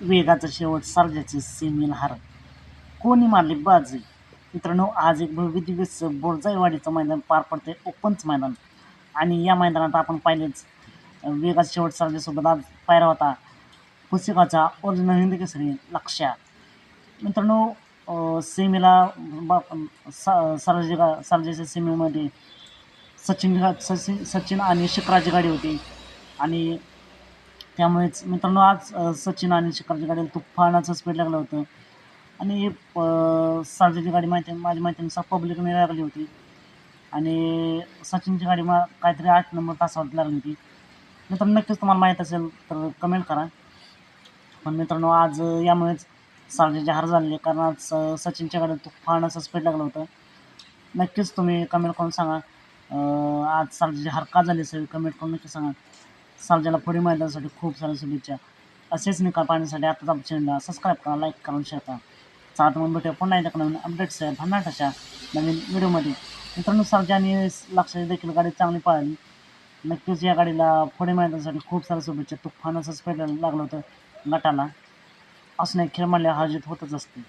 वेगाचा शेवट सर्जाची सीमेल हार कोणी मारली बाजी. मित्रांनो, आज एक भव्य दिवस बोरजाईवाडीचं मैदान पार पडते, ओपनचं मैदान. आणि या मैदानात आपण पाहिलेच वेगाचा शेवट सर्जासोबत आज पायरा होता पुस्तकाचा ओरिजिनल हिंदी केसरी लक्ष्या. मित्रांनो, सेमीला सर्जाच्या सेमीमध्ये सचिन आणि शिखराची गाडी होती. आणि त्यामुळेच मित्रांनो आज सचिन आणि शिखरची गाडीला तुफानाचं स्पीड लागलं होतं. आणि सर्जाची गाडी माझ्या माहितीनुसार पब्लिकने लागली होती. आणि सचिनची गाडी काहीतरी 8 नंबर तासावर लागली होती. मित्रांनो, नक्कीच तुम्हाला माहीत असेल तर कमेंट करा. पण मित्रांनो, आज यामुळेच सर्जाची हार झालेली, कारण आज सचिनच्या गाडीला तुफानाचं स्पीड लागलं होतं. नक्कीच तुम्ही कमेंट करून सांगा आज सर्जाची हार का झाली असेल. कमेंट करून नक्की सांगा. सर्जाला पुढील मैदानासाठी खूप साऱ्या शुभेच्छा. असेच निकाल पाहण्यासाठी आताच आमच्या चॅनलला सबस्क्राईब करा, लाईक करा, शेअर करा. चालतं मग भेटूया पुन्हा एकदा नवीन अपडेट्स आहे भन्नाट अशा नवीन व्हिडिओमध्ये. मित्रांनो, सर्जा आणि लक्षाची देखील गाडी चांगली पाहिली. नक्कीच या गाडीला पुढे मैदानासाठी खूप साऱ्या शुभेच्छा. तुफानाचं स्पीड लागलं होतं गटाला. असं नाही, खेळ म्हणल्यावर हार जीत होतच असते.